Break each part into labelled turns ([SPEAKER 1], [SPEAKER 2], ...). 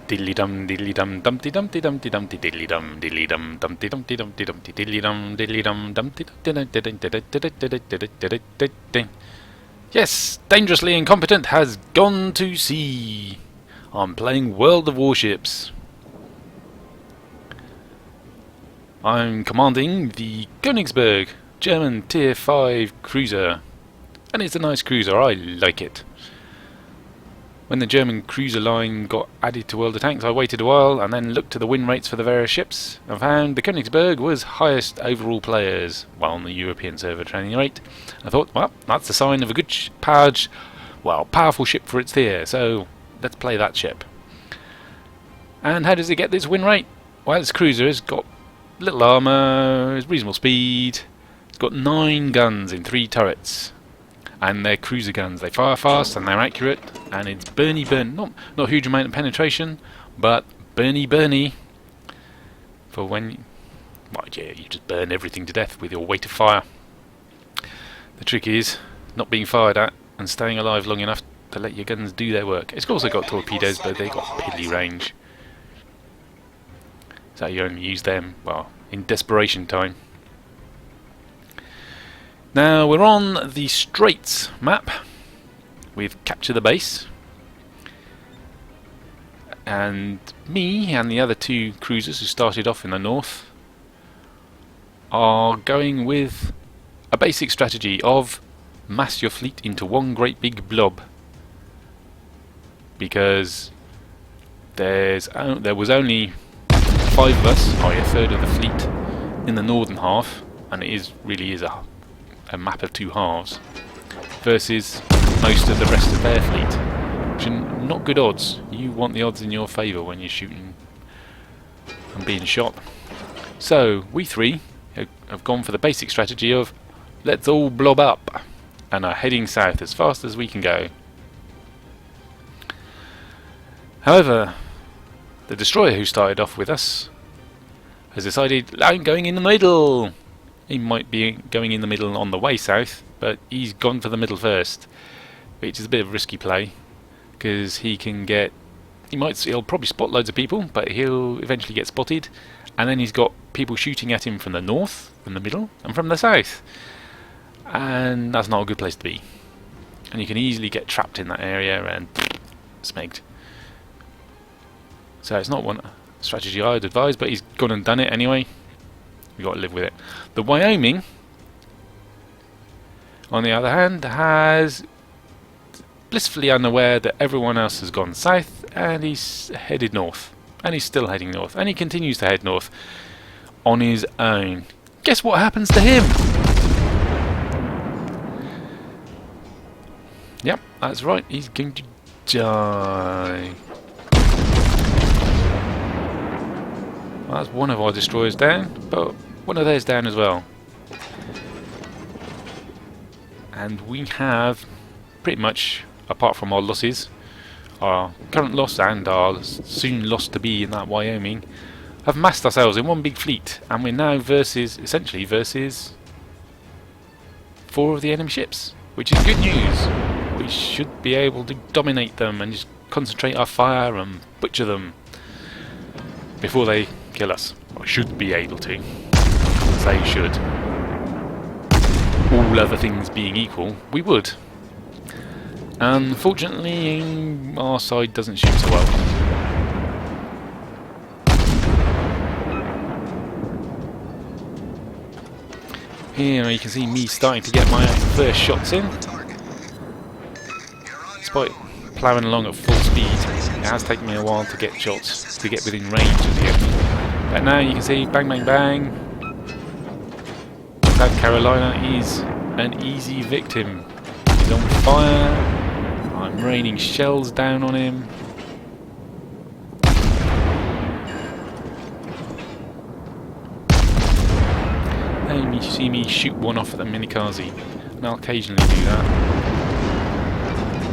[SPEAKER 1] Diddly dum diddly dum dumpty dumpty dumpty dumpty diddly dum diddly dum dumpty dumpty dumpty dumpty diddly dum diddly dum dumpty. Yes, Dangerously Incompetent has gone to sea. I'm playing World of Warships. I'm commanding the Konigsberg, German Tier 5 cruiser. And it's a nice cruiser, I like it. When the German cruiser line got added to World of Tanks, I waited a while and then looked to the win rates for the various ships and found the Konigsberg was highest overall players, while on the European server training rate. I thought, well, that's a sign of a good powerful ship for its tier, so let's play that ship. And how does it get this win rate? Well, this cruiser has got little armour, has reasonable speed, it's got 9 guns in 3 turrets. And they're cruiser guns. They fire fast and they're accurate, and it's burny. Not a huge amount of penetration, but burny. For when, well, yeah, you just burn everything to death with your weight of fire. The trick is not being fired at and staying alive long enough to let your guns do their work. It's also got torpedoes, but they've got piddly range, so you only use them, well, in desperation time. Now we're on the Straits map. We've captured the base, and me and the other 2 cruisers who started off in the north are going with a basic strategy of mass your fleet into one great big blob, because there was only 5 of us, i.e. a third of the fleet, in the northern half, and it really is a map of 2 halves, versus most of the rest of their fleet, which are not good odds. You want the odds in your favour when you're shooting and being shot. So we 3 have gone for the basic strategy of let's all blob up, and are heading south as fast as we can go. However, the destroyer who started off with us has decided, I'm going in the middle. He might be going in the middle on the way south, but he's gone for the middle first, which is a bit of a risky play, because he'll probably spot loads of people, but he'll eventually get spotted, and then he's got people shooting at him from the north, from the middle, and from the south, and that's not a good place to be. And you can easily get trapped in that area and smegged. So it's not one strategy I'd advise, but he's gone and done it anyway. We've got to live with it. The Wyoming, on the other hand, has blissfully unaware that everyone else has gone south, and he's headed north. And he's still heading north. And he continues to head north on his own. Guess what happens to him? Yep, that's right. He's going to die. Well, that's one of our destroyers down, but one of theirs down as well. And we have pretty much, apart from our losses, our current loss and our soon loss to be in that Wyoming, have massed ourselves in one big fleet, and we're now essentially versus 4 of the enemy ships, which is good news. We should be able to dominate them and just concentrate our fire and butcher them before they kill us. Or should be able to. Say should. All other things being equal, we would. Unfortunately, our side doesn't shoot so well. Here you can see me starting to get my first shots in. Despite ploughing along at full speed, it has taken me a while to get shots, to get within range of the enemy. But now you can see, bang bang bang, South Carolina is an easy victim. He's on fire, I'm raining shells down on him. And you see me shoot one off at the Minikaze, and I'll occasionally do that.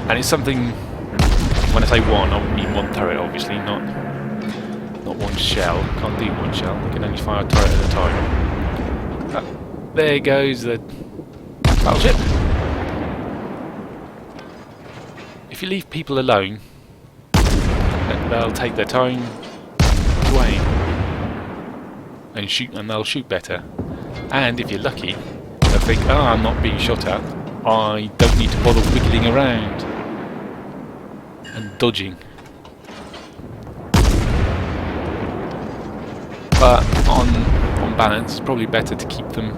[SPEAKER 1] And it's something, when I say one, I mean one turret obviously, not one shell. Can't do one shell, I can only fire a turret at a time. There goes the battleship. If you leave people alone, and they'll take their time to aim and shoot, and they'll shoot better. And if you're lucky, they'll think, "Oh, I'm not being shot at. I don't need to bother wiggling around and dodging." But on balance, it's probably better to keep them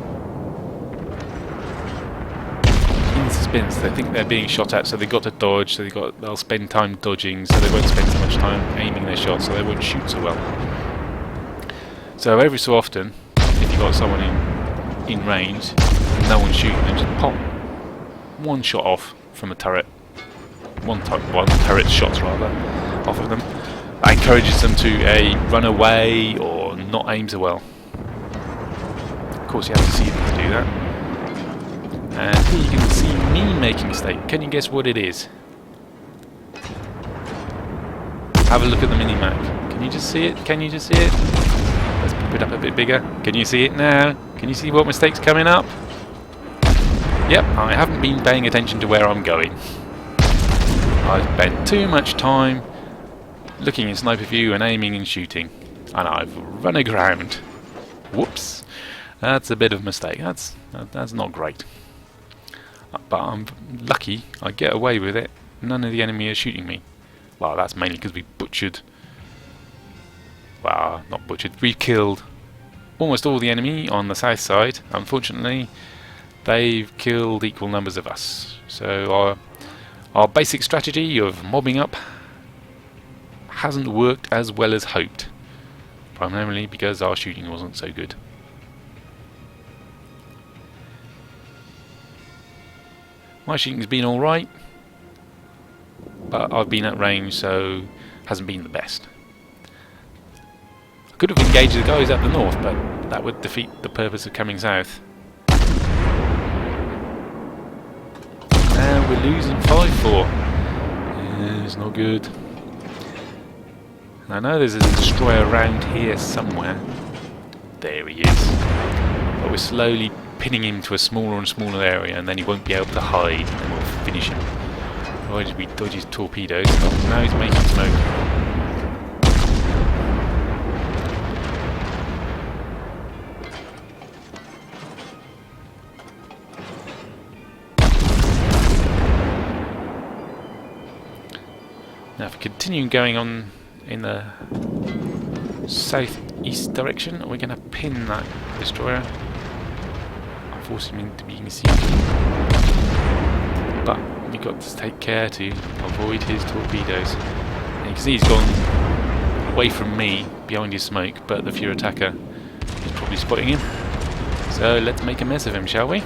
[SPEAKER 1] in suspense. They think they're being shot at, so they've got to dodge. So they'll spend time dodging, so they won't spend so much time aiming their shots, so they won't shoot so well. So every so often, if you've got someone in range, and no one's shooting, then just pop one shot off from a turret. One turret's shots rather off of them. That encourages them to run away or not aim so well. Of course, you have to see them to do that. And here you can see me making a mistake. Can you guess what it is? Have a look at the mini-map. Can you just see it? Can you just see it? Let's pop it up a bit bigger. Can you see it now? Can you see what mistake's coming up? Yep, I haven't been paying attention to where I'm going. I've spent too much time looking in sniper view and aiming and shooting, and I've run aground. Whoops, that's a bit of a mistake. That's not great. But I'm lucky I get away with it. None of the enemy are shooting me. Well, that's mainly because we butchered. Well, not butchered. We killed almost all the enemy on the south side. Unfortunately, they've killed equal numbers of us. So our basic strategy of mobbing up hasn't worked as well as hoped, primarily because our shooting wasn't so good. My shooting's been alright, but I've been at range, so hasn't been the best. I could have engaged the guys up the north, but that would defeat the purpose of coming south. Now we're losing 5-4. Yeah, it's not good. I know there's a destroyer around here somewhere. There he is. But we're slowly pinning him to a smaller and smaller area, and then he won't be able to hide, and then we'll finish him. Otherwise we dodge his torpedoes. Oh, now he's making smoke. Now if we continue going on in the southeast direction, we're going to pin that destroyer, forcing him to be concealed. But we've got to take care to avoid his torpedoes. And you can see he's gone away from me behind his smoke, but the Fuhrer attacker is probably spotting him. So let's make a mess of him, shall we?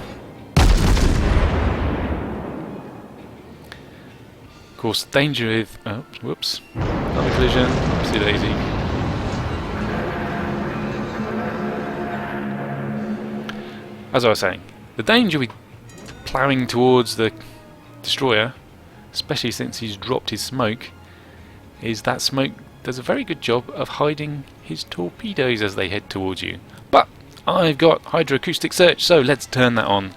[SPEAKER 1] Of course, danger with... oh, whoops. Another collision. Oopsie daisy. As I was saying, the danger with ploughing towards the destroyer, especially since he's dropped his smoke, is that smoke does a very good job of hiding his torpedoes as they head towards you. But I've got hydroacoustic search, so let's turn that on.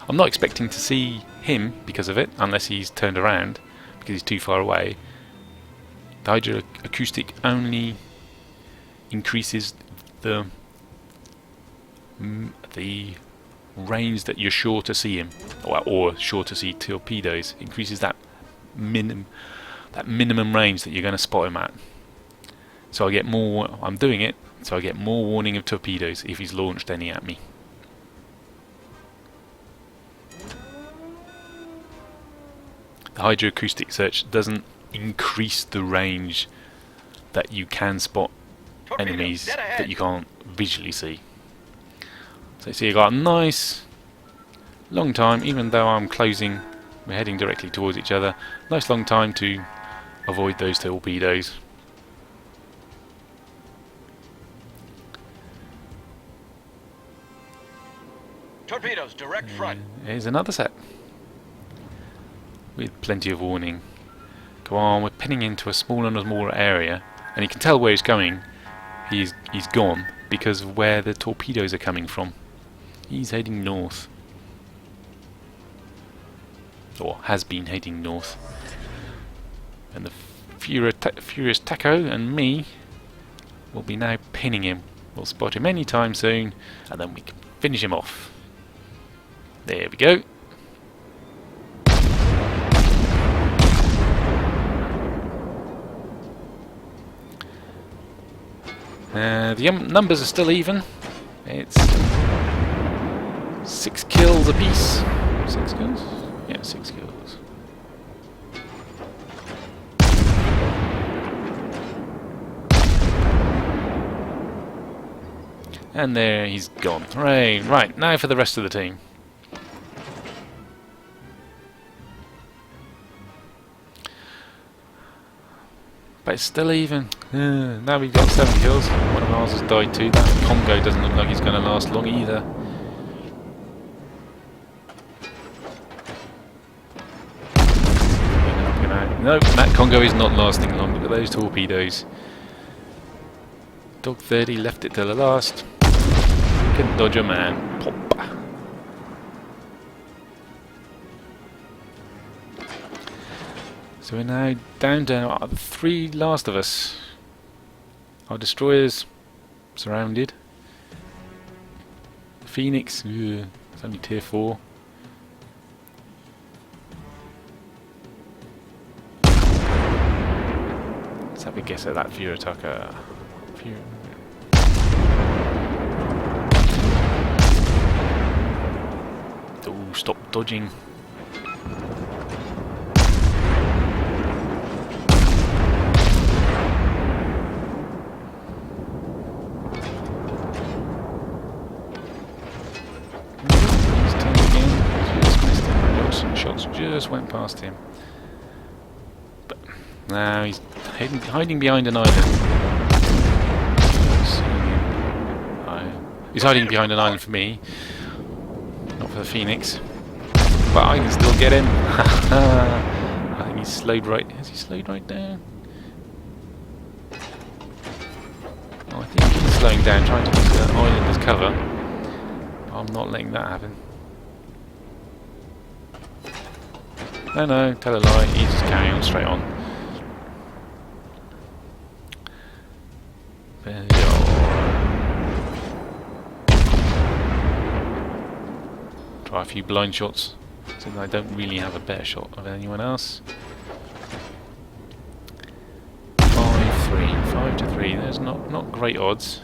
[SPEAKER 1] I'm not expecting to see him because of it, unless he's turned around, because he's too far away. The hydroacoustic only increases the range that you're sure to see him, or sure to see torpedoes. Increases that minimum range that you're going to spot him at. So I get more. I'm doing it so I get more warning of torpedoes if he's launched any at me. The hydroacoustic search doesn't increase the range that you can spot enemies that you can't visually see. So you see, I got a nice long time, even though I'm closing, we're heading directly towards each other. Nice long time to avoid those torpedoes.
[SPEAKER 2] Torpedoes, direct front.
[SPEAKER 1] Here's another set with plenty of warning. Go on, we're pinning into a smaller and smaller area, and you can tell where he's going. He's gone because of where the torpedoes are coming from. He's heading north, or has been heading north, and the Furious Taco and me will be now pinning him. We'll spot him any time soon, and then we can finish him off. There we go. The numbers are still even. It's 6 kills apiece. 6 kills? Yeah, 6 kills. And there, he's gone. Hooray! Right, now for the rest of the team. But it's still even. Now we've got 7 kills. One of ours has died too. That Congo doesn't look like he's going to last long either. Nope, that Congo is not lasting long. Look at those torpedoes. Dog 30 left it till the last. Can dodge a man. Pop. So we're now down to the 3 last of us. Our destroyers surrounded. The Phoenix, it's only tier 4. Let's have a guess at that Fury attacker. Oh, stop dodging. Shots just went past him. But now he's hiding behind an island. He's hiding behind an island for me, not for the Phoenix. But I can still get him. I think he's slowed right. Has he slowed right down? Oh, I think he's slowing down, trying to use the island as cover. I'm not letting that happen. No, tell a lie, he's just carrying on straight on. Try a few blind shots, since I don't really have a better shot of anyone else. 5 to 3, there's not great odds.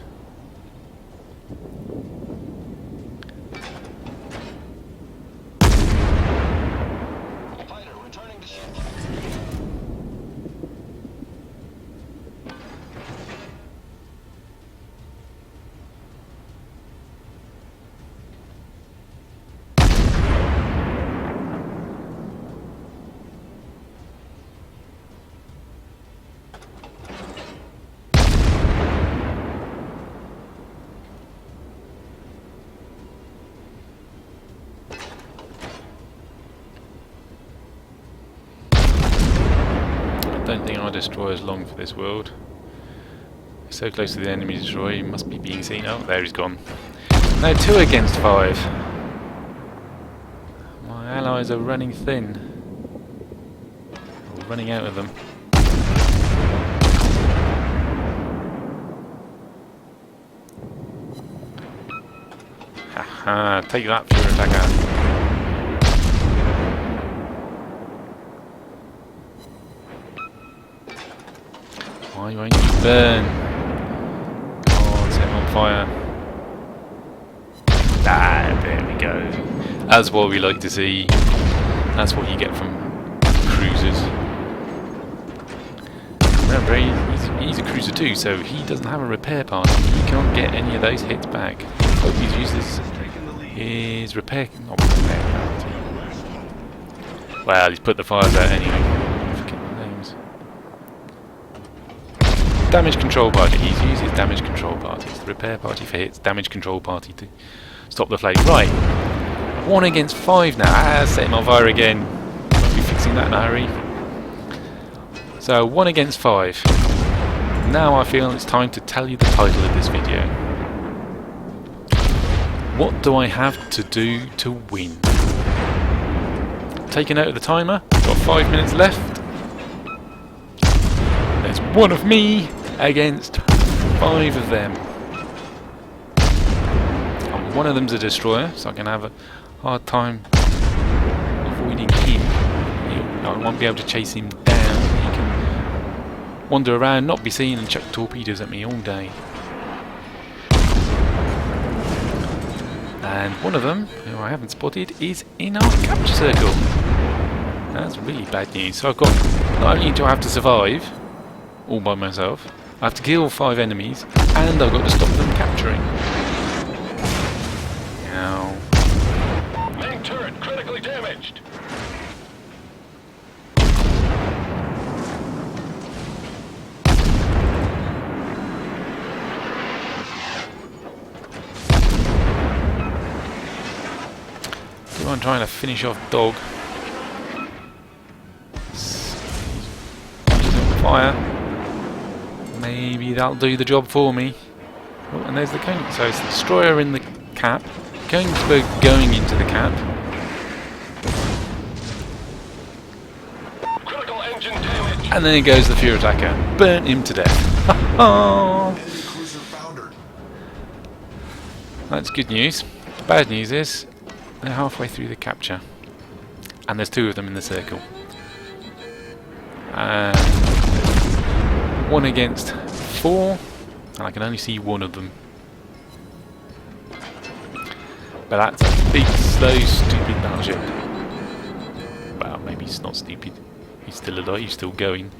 [SPEAKER 1] I don't think our destroyer is long for this world. He's so close to the enemy destroyer, he must be being seen. Oh, there he's gone. Now 2 against 5. My allies are running thin. Or running out of them. Haha, take that, Fury attacker. Why won't you burn? Oh, set him on fire. Ah, there we go. That's what we like to see. That's what you get from cruisers. Remember, he's a cruiser too, so he doesn't have a repair party. He can't get any of those hits back. So he's used his repair... not repair party. Well, he's put the fires out anyway. Damage control party. He's used his damage control party. It's the repair party for hits, damage control party to stop the flame. Right. 1 against 5 now. Ah, set him on fire again. Won't be fixing that in a hurry. So 1 against 5. Now I feel it's time to tell you the title of this video. What do I have to do to win? Take a note of the timer. Got 5 minutes left. It's one of me against 5 of them. And one of them's a destroyer, so I can have a hard time avoiding him. I won't be able to chase him down. He can wander around, not be seen, and chuck torpedoes at me all day. And one of them, who I haven't spotted, is in our capture circle. That's really bad news. So I've got, not only do I have to survive all by myself, I have to kill 5 enemies, and I've got to stop them capturing. Now,
[SPEAKER 2] Main turret critically damaged.
[SPEAKER 1] I'm trying to finish off Dog. He's on fire. Maybe that'll do the job for me. Oh, and there's the Konig. So it's the destroyer in the cap. Konigsberg going into the cap.
[SPEAKER 2] Critical engine damage.
[SPEAKER 1] And then goes the Fury attacker. Burnt him to death. That's good news. The bad news is they're halfway through the capture. And there's 2 of them in the circle. And 1 against 4. And I can only see 1 of them. But that's a big, slow, stupid battleship. Well, maybe he's not stupid. He's still alive, he's still going.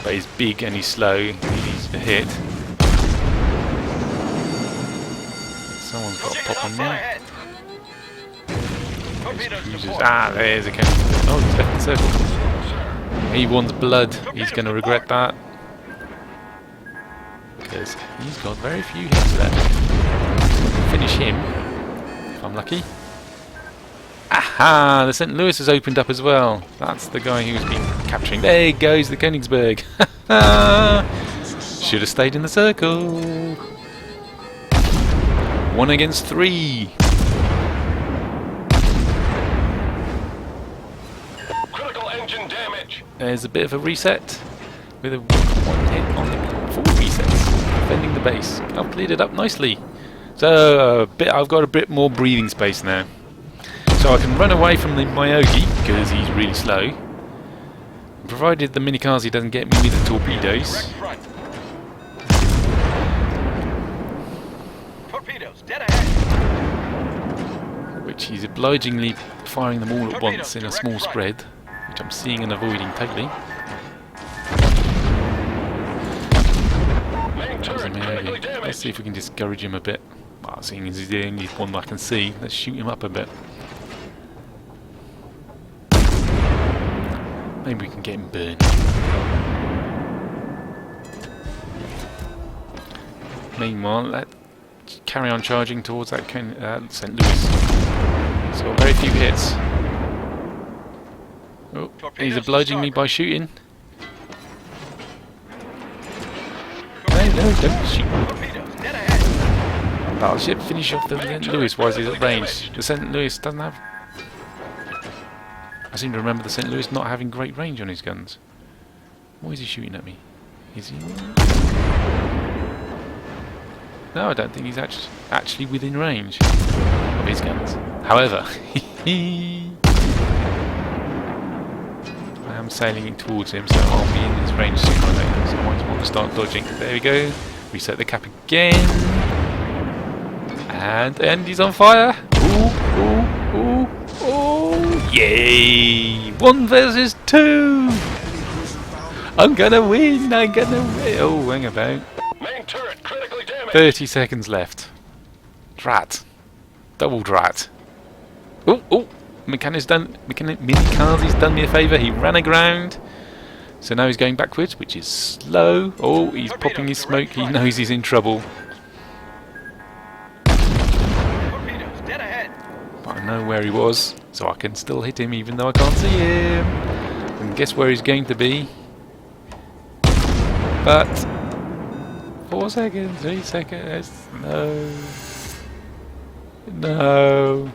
[SPEAKER 1] But he's big and he's slow. He's a hit. Someone's got a pop on there. Ah, there's a cannon. Oh, he's left the circle. He wants blood. He's going to regret that. Because he's got very few hits left. Finish him, if I'm lucky. Aha! The St. Louis has opened up as well. That's the guy who's been capturing. There goes the Konigsberg. Should have stayed in the circle. 1 against 3.
[SPEAKER 2] Critical engine damage.
[SPEAKER 1] There's a bit of a reset with a 1 hit on the 4 resets, defending the base. I've cleared it up nicely. So I've got a bit more breathing space now. So I can run away from the Myogi because he's really slow. Provided the Minikaze doesn't get me with the torpedoes.
[SPEAKER 2] Torpedoes dead ahead.
[SPEAKER 1] Which he's obligingly firing them all at once in a small spread, which I'm seeing and avoiding totally. Let's see if we can discourage him a bit. Well, seeing as he's the only one I can see, let's shoot him up a bit. Maybe we can get him burned. Meanwhile, let's carry on charging towards that St. Louis. He's got very few hits. Oh, he's obliging me by shooting. No, don't shoot. Battleship, finish off the St. Louis while he's at range. The St. Louis doesn't have... I seem to remember the St. Louis not having great range on his guns. Why is he shooting at me? Is he... No, I don't think he's actually within range of his guns. However, I am sailing towards him, so I'll be in his range sooner or later. So I might want to start dodging. There we go. Reset the cap again. And he's on fire. Ooh, yay! 1 versus 2. I'm gonna win. Oh, hang about.
[SPEAKER 2] Main turret critically damaged.
[SPEAKER 1] 30 seconds left. Drat. Double drat. Oh, Minikaze's done me a favour. He ran aground. So now he's going backwards, which is slow. Oh, he's popping his smoke. He knows he's in trouble.
[SPEAKER 2] Torpedoes dead ahead.
[SPEAKER 1] But I know where he was, so I can still hit him even though I can't see him. And guess where he's going to be? But 4 seconds, 3 seconds. No.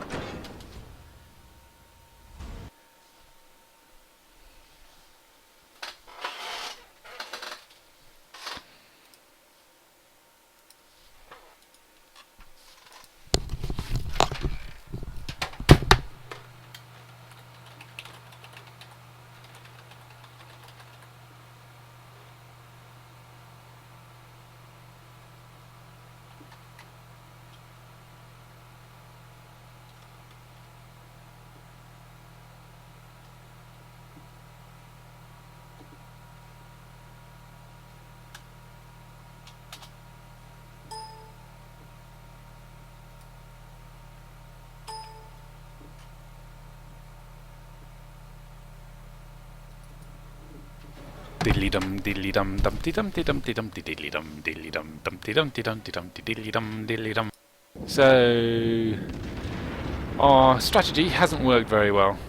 [SPEAKER 1] Diddly dum diddly dum dumpty dumpty dumpty dumpty diddly dum diddly dum dumpty dumpty dumpty dumpty diddly dum diddly dum. So our strategy hasn't worked very well.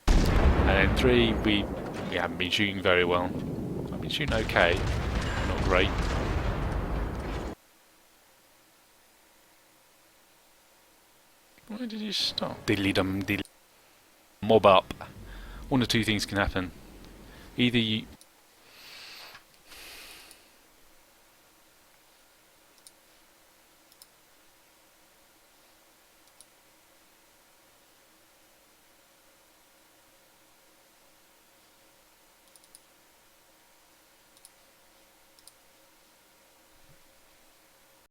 [SPEAKER 1] And in 3 we haven't been shooting very well. I've been shooting okay, not great. Where did you stop? Diddly dum diddly. Mob up. One of two things can happen. Either